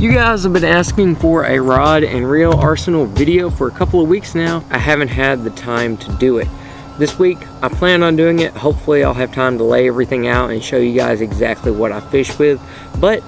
You guys have been asking for a rod and reel arsenal video for a couple of weeks now. I haven't had the time to do it. This week I plan on doing it. Hopefully I'll have time to lay everything out and show you guys exactly what I fish with. But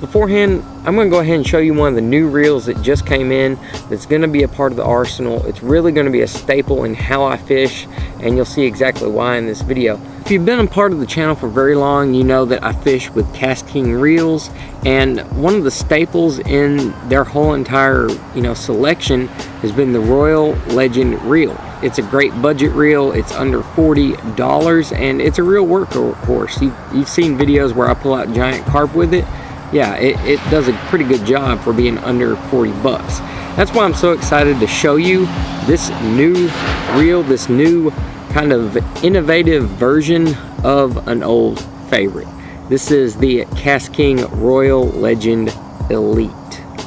beforehand, I'm going to go ahead and show you one of the new reels that just came in that's going to be a part of the arsenal. It's really going to be a staple in how I fish, and you'll see exactly why in this video. If you've been a part of the channel for very long, you know that I fish with KastKing reels, and one of the staples in their whole entire selection has been the Royale Legend reel. It's a great budget reel. It's under $40 and it's a real workhorse. You've seen videos where I pull out giant carp with it. Yeah, it does a pretty good job for being under 40 bucks. That's why I'm so excited to show you this new reel, this new kind of innovative version of an old favorite. This is the KastKing Royale Legend Elite.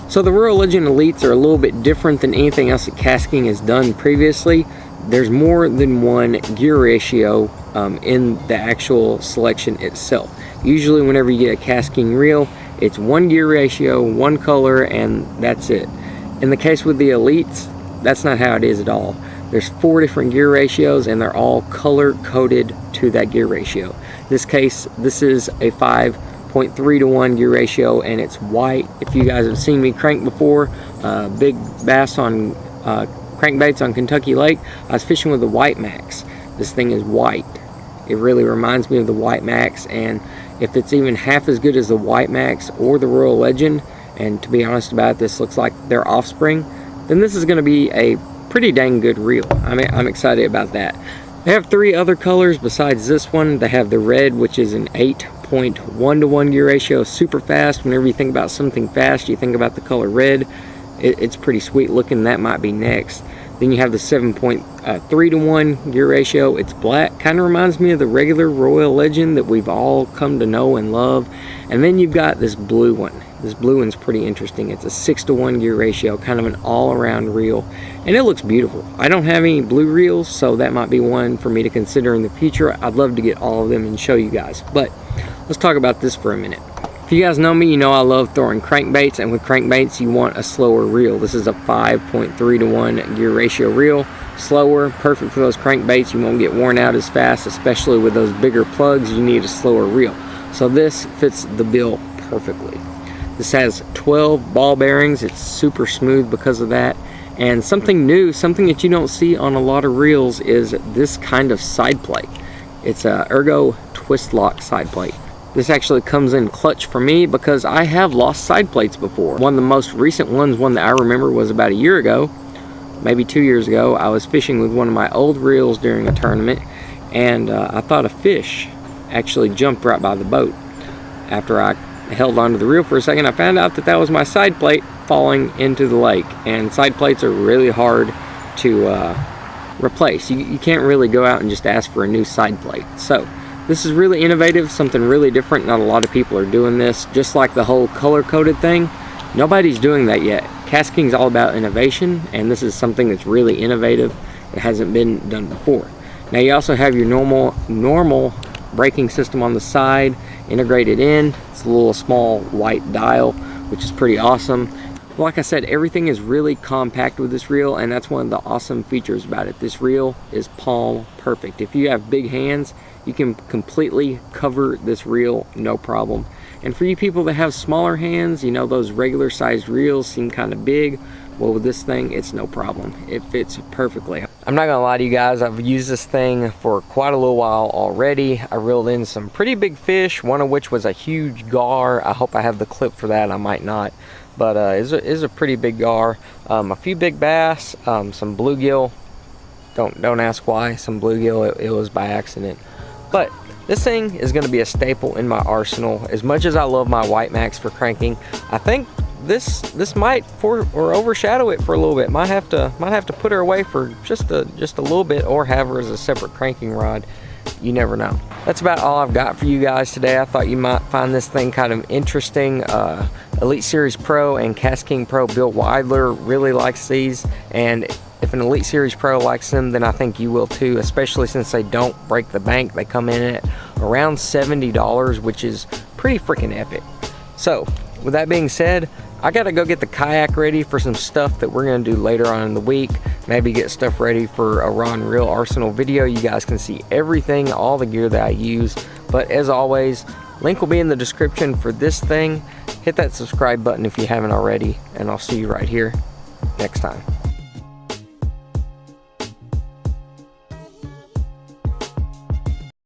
So the Royale Legend Elites are a little bit different than anything else that KastKing has done previously. There's more than one gear ratio in the actual selection itself. Usually whenever you get a KastKing reel, it's one gear ratio, one color, and that's it. In the case with the Elites, that's not how it is at all. There's 4 different gear ratios and they're all color coded to that gear ratio. In this case, this is a 5.3 to 1 gear ratio and it's white. If you guys have seen me crank before, big bass on crankbaits on Kentucky Lake, I was fishing with the White Max. This thing is white. It really reminds me of the White Max, and if it's even half as good as the White Max or the Royale Legend, and to be honest about it, this looks like their offspring, then this is going to be a pretty dang good reel. I'm excited about that. They have 3 other colors besides this one. They have the red, which is an 8.1 to 1 gear ratio, super fast. Whenever you think about something fast, you think about the color red. It's pretty sweet looking. That might be next. Then you have the 7.3 to 1 gear ratio. It's black, kind of reminds me of the regular Royale Legend that we've all come to know and love. And then you've got this blue one. This blue one's pretty interesting. It's a 6 to 1 gear ratio, kind of an all-around reel, and it looks beautiful. I don't have any blue reels, so that might be one for me to consider in the future. I'd love to get all of them and show you guys, but let's talk about this for a minute. If you guys know me, you know I love throwing crankbaits, and with crankbaits you want a slower reel. This is a 5.3 to 1 gear ratio reel. Slower, perfect for those crankbaits. You won't get worn out as fast, especially with those bigger plugs. You need a slower reel. So this fits the bill perfectly. This has 12 ball bearings. It's super smooth because of that. And something new, something that you don't see on a lot of reels, is this kind of side plate. It's a Ergo twist lock side plate. This actually comes in clutch for me because I have lost side plates before. One of the most recent ones, one that I remember, was about a year ago, maybe 2 years ago. I was fishing with one of my old reels during a tournament, and I thought a fish actually jumped right by the boat. After I held onto the reel for a second, I found out that that was my side plate falling into the lake, and side plates are really hard to replace. You can't really go out and just ask for a new side plate. So this is really innovative, something really different. Not a lot of people are doing this. Just like the whole color-coded thing, nobody's doing that yet. KastKing's all about innovation, and this is something that's really innovative. It hasn't been done before. Now you also have your normal braking system on the side integrated in. It's a little small white dial, which is pretty awesome. Like I said, everything is really compact with this reel, and that's one of the awesome features about it. This reel is palm perfect. If you have big hands, you can completely cover this reel, no problem. And for you people that have smaller hands, you know those regular sized reels seem kind of big. Well, with this thing, it's no problem. It fits perfectly. I'm not gonna lie to you guys, I've used this thing for quite a little while already. I reeled in some pretty big fish, one of which was a huge gar. I hope I have the clip for that, I might not. But it's a pretty big gar. A few big bass, some bluegill. Don't ask why, some bluegill, it was by accident. But this thing is gonna be a staple in my arsenal. As much as I love my White Max for cranking, I think this might overshadow it for a little bit. Might have to put her away for just a little bit, or have her as a separate cranking rod. You never know. That's about all I've got for you guys today. I thought you might find this thing kind of interesting. Elite Series Pro and KastKing Pro Bill Weidler really likes these, and if an Elite Series Pro likes them, then I think you will too, especially since they don't break the bank. They come in at around $70, which is pretty freaking epic. So with that being said, I gotta go get the kayak ready for some stuff that we're gonna do later on in the week. Maybe get stuff ready for a rod and reel arsenal video. You guys can see everything, all the gear that I use. But as always, link will be in the description for this thing. Hit that subscribe button if you haven't already, and I'll see you right here next time.